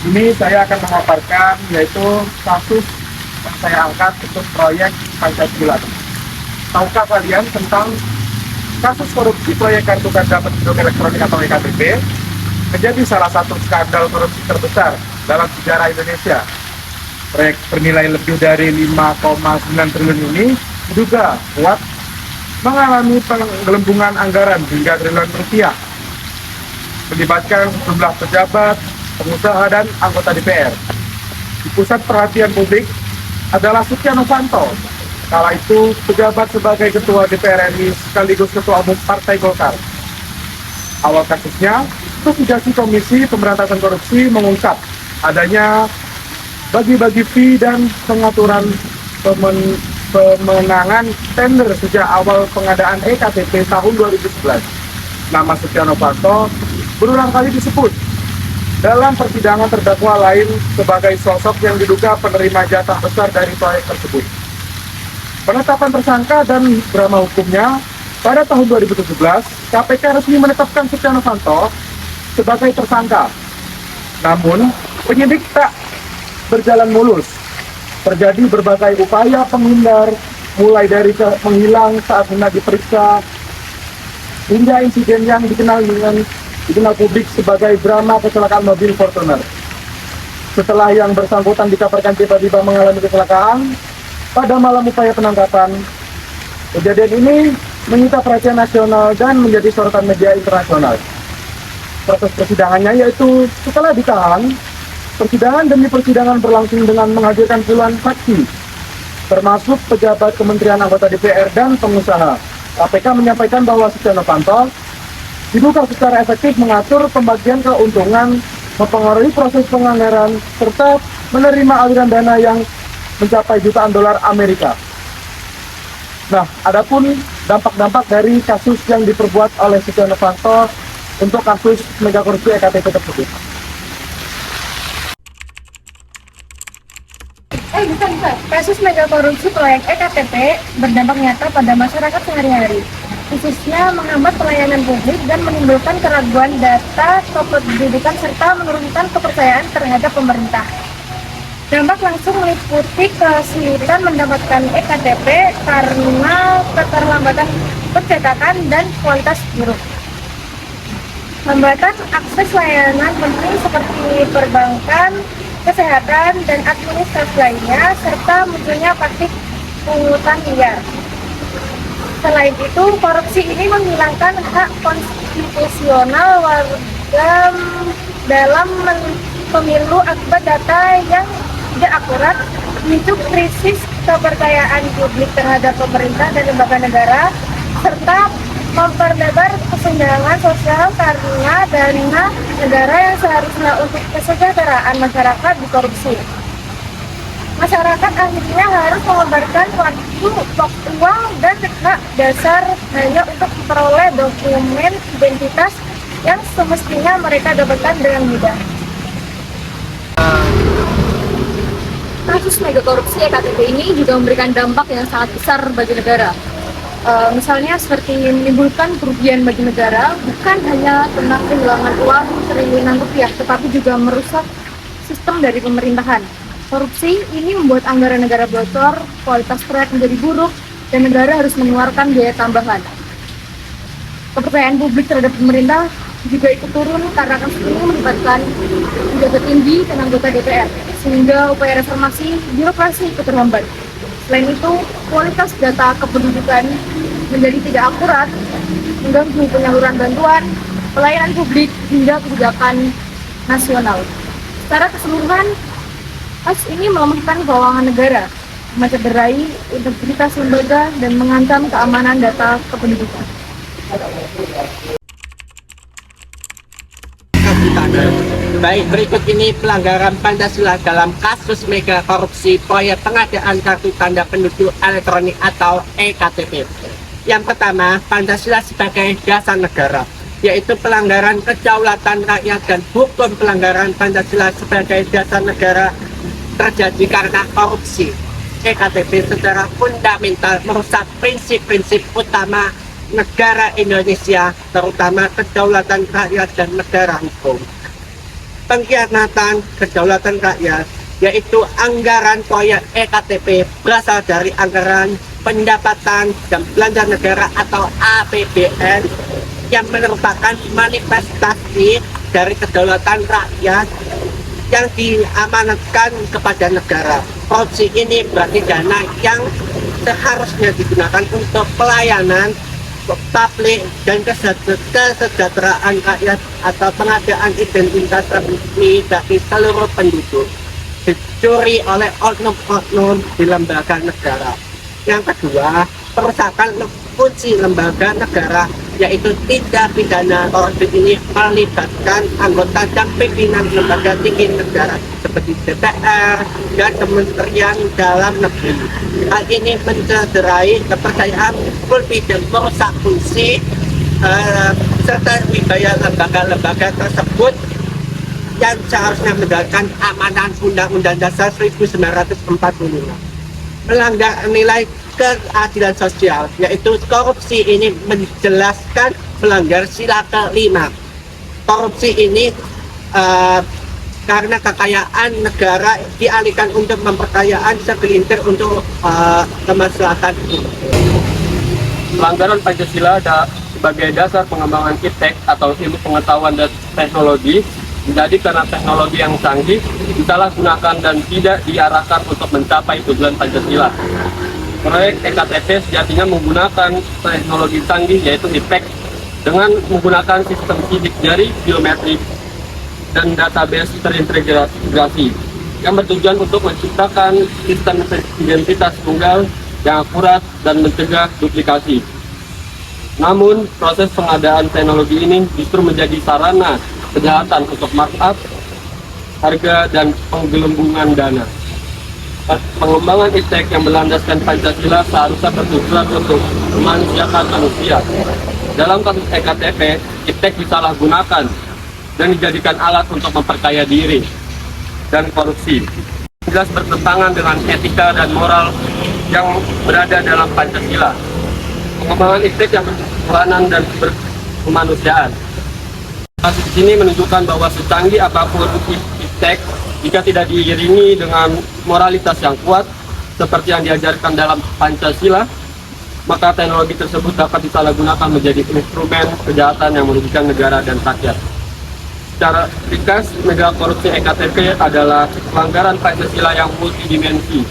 Ini saya akan memaparkan yaitu kasus yang saya angkat untuk proyek Pancasila. Tahukah kalian tentang kasus korupsi proyek kartu tanda penduduk elektronik atau EKTP menjadi salah satu skandal korupsi terbesar dalam sejarah Indonesia. Proyek bernilai lebih dari 5,9 triliun ini diduga kuat mengalami penggelembungan anggaran hingga triliunan rupiah, melibatkan sejumlah pejabat, pengusaha, dan anggota DPR. Di pusat perhatian publik adalah Setia Novanto, kala itu pejabat sebagai Ketua DPR RI sekaligus Ketua Umum Partai Golkar. Awal kasusnya, investigasi Komisi Pemberantasan Korupsi mengungkap adanya bagi-bagi fee dan pengaturan pemenangan tender sejak awal pengadaan EKTP tahun 2011. Nama Setia Novanto berulang kali disebut dalam persidangan terdakwa lain sebagai sosok yang diduga penerima jatah besar dari proyek tersebut. Penetapan tersangka dan drama hukumnya pada tahun 2017, KPK resmi menetapkan Setia Novanto sebagai tersangka. Namun, penyidik tak berjalan mulus. Terjadi berbagai upaya penghindar, mulai dari menghilang saat hendak diperiksa, hingga insiden yang dikenal publik sebagai drama kecelakaan mobil Fortuner. Setelah yang bersangkutan dikabarkan tiba-tiba mengalami kecelakaan, pada malam upaya penangkapan, kejadian ini menyita perhatian nasional dan menjadi sorotan media internasional. Proses persidangannya yaitu setelah ditahan, persidangan demi persidangan berlangsung dengan menghadirkan puluhan saksi, termasuk pejabat kementerian, anggota DPR, dan pengusaha. KPK menyampaikan bahwa Setia Novanto diduga secara efektif mengatur pembagian keuntungan, mempengaruhi proses penganggaran, serta menerima aliran dana yang mencapai jutaan dolar Amerika. Nah, adapun dampak-dampak dari kasus yang diperbuat oleh Setia Novanto untuk kasus mega korupsi EKTP tersebut. Kasus mega korupsi proyek EKTP berdampak nyata pada masyarakat sehari-hari, khususnya menghambat pelayanan publik dan menimbulkan keraguan data kependudukan serta menurunkan kepercayaan terhadap pemerintah. Dampak langsung meliputi kesulitan mendapatkan EKTP karena keterlambatan pencetakan dan kualitas buruk. Hambatan akses layanan penting seperti perbankan, kesehatan, dan administrasi lainnya, serta munculnya praktik pungutan liar. Selain itu, korupsi ini menghilangkan hak konstitusional warga dalam pemilu akibat data yang tidak akurat, memicu krisis kepercayaan publik terhadap pemerintah dan lembaga negara, serta memperlebar kesenjangan sosial karena dana negara yang seharusnya untuk kesejahteraan masyarakat dikorupsi. Masyarakat akhirnya harus mengorbankan waktu, uang, dan hak dasar hanya untuk memperoleh dokumen identitas yang semestinya mereka dapatkan dengan mudah. Kasus mega korupsi EKTP ini juga memberikan dampak yang sangat besar bagi negara. Misalnya seperti menimbulkan kerugian bagi negara, bukan hanya tentang kehilangan uang triliunan rupiah, tetapi juga merusak sistem dari pemerintahan. Korupsi ini membuat anggaran negara bocor, kualitas proyek menjadi buruk, dan negara harus mengeluarkan biaya tambahan. Kepercayaan publik terhadap pemerintah juga ikut turun karena kasus ini melibatkan pejabat tinggi dan anggota DPR, sehingga upaya reformasi birokrasi ikut terhambat. Selain itu, kualitas data kependudukan menjadi tidak akurat, mengganggu penyaluran bantuan, pelayanan publik, hingga kebijakan nasional. Secara keseluruhan, kasus ini melemahkan keuangan negara, mencederai integritas lembaga, dan mengancam keamanan data kependudukan. Baik, berikut ini pelanggaran Pancasila dalam kasus mega korupsi proyek pengadaan kartu tanda penduduk elektronik atau EKTP. Yang pertama, Pancasila sebagai dasar negara, yaitu pelanggaran kedaulatan rakyat dan hukum pelanggaran Pancasila sebagai dasar negara terjadi karena korupsi. EKTP secara fundamental merusak prinsip-prinsip utama negara Indonesia, terutama kedaulatan rakyat dan negara hukum. pengkhianatan kedaulatan rakyat, yaitu anggaran proyek EKTP berasal dari anggaran pendapatan dan belanja negara atau APBN yang merupakan manifestasi dari kedaulatan rakyat yang diamanatkan kepada negara. Korupsi ini berarti dana yang seharusnya digunakan untuk pelayanan publik dan kesejahteraan rakyat atau pengadaan identitas resmi bagi seluruh penduduk dicuri oleh oknum-oknum di lembaga negara. Yang kedua, perusakan fungsi lembaga negara, yaitu tindak pidana korupsi ini melibatkan anggota dan pimpinan lembaga tinggi negara seperti DPR dan Kementerian Dalam Negeri. Hal ini mencederai kepercayaan publik dan merusak fungsi serta wibawa lembaga-lembaga tersebut yang seharusnya menjalankan amanat Undang-Undang Dasar 1945. Melanggar nilai keadilan sosial, yaitu korupsi ini menjelaskan melanggar sila kelima. Korupsi ini karena kekayaan negara dialihkan untuk memperkayaan segelintir untuk kemaslahatan. Pelanggaran Pancasila sebagai dasar pengembangan iptek atau ilmu pengetahuan dan teknologi menjadi karena teknologi yang canggih disalahgunakan dan tidak diarahkan untuk mencapai tujuan Pancasila. Proyek EKTP sejatinya menggunakan teknologi canggih yaitu iptek dengan menggunakan sistem sidik jari biometrik dan database terintegrasi yang bertujuan untuk menciptakan sistem identitas tunggal yang akurat dan mencegah duplikasi. Namun, proses pengadaan teknologi ini justru menjadi sarana kejahatan untuk markup, harga, dan penggelembungan dana. Pengembangan iptek yang berlandaskan Pancasila seharusnya bertujuan untuk memanusiakan manusia. Dalam kasus EKTP, iptek disalahgunakan dan dijadikan alat untuk memperkaya diri dan korupsi. Jelas bertentangan dengan etika dan moral yang berada dalam Pancasila. Pengembangan iptek yang berperanan dan berkemanusiaan. Kasus ini menunjukkan bahwa secanggih apapun iptek, jika tidak diiringi dengan moralitas yang kuat, seperti yang diajarkan dalam Pancasila, maka teknologi tersebut dapat disalahgunakan menjadi instrumen kejahatan yang merugikan negara dan rakyat. Secara ringkas, mega korupsi EKTP adalah pelanggaran Pancasila yang multidimensi.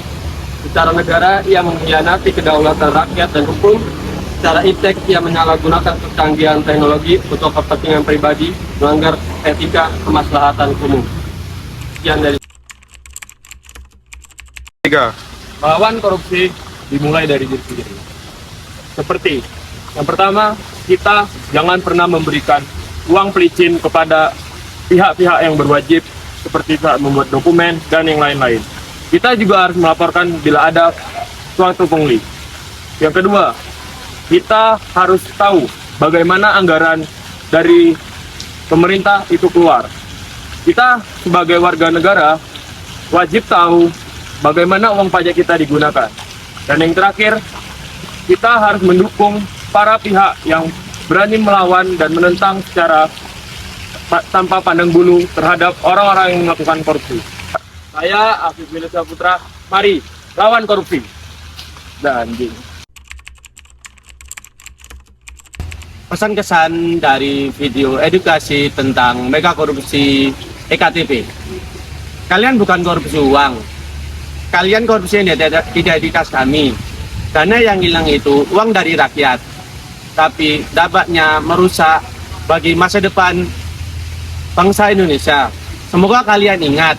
Secara negara, ia mengkhianati kedaulatan rakyat dan hukum. Secara iptek, ia menyalahgunakan kecanggihan teknologi untuk kepentingan pribadi, melanggar etika kemaslahatan umum. Sekian dari 3. melawan korupsi dimulai dari diri sendiri. Seperti yang pertama, kita jangan pernah memberikan uang pelicin kepada pihak-pihak yang berwajib seperti saat membuat dokumen dan yang lain-lain. Kita juga harus melaporkan bila ada suatu pungli. Yang kedua, kita harus tahu bagaimana anggaran dari pemerintah itu keluar. Kita sebagai warga negara wajib tahu bagaimana uang pajak kita digunakan. Dan yang terakhir, kita harus mendukung para pihak yang berani melawan dan menentang secara tanpa pandang bulu terhadap orang-orang yang melakukan korupsi. Saya Afif Milisa Putra, mari lawan korupsi. Dan Pesan-kesan dari video edukasi tentang mega korupsi EKTP. Kalian bukan korupsi uang. Kalian korupsi yang tidak di kas kami. Dana yang hilang itu uang dari rakyat. Tapi dapatnya merusak bagi masa depan bangsa Indonesia. Semoga kalian ingat,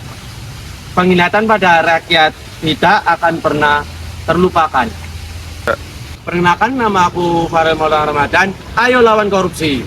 pengkhianatan pada rakyat tidak akan pernah terlupakan. Perkenalkan, nama aku Farel Maulana Ramadan. Ayo lawan korupsi.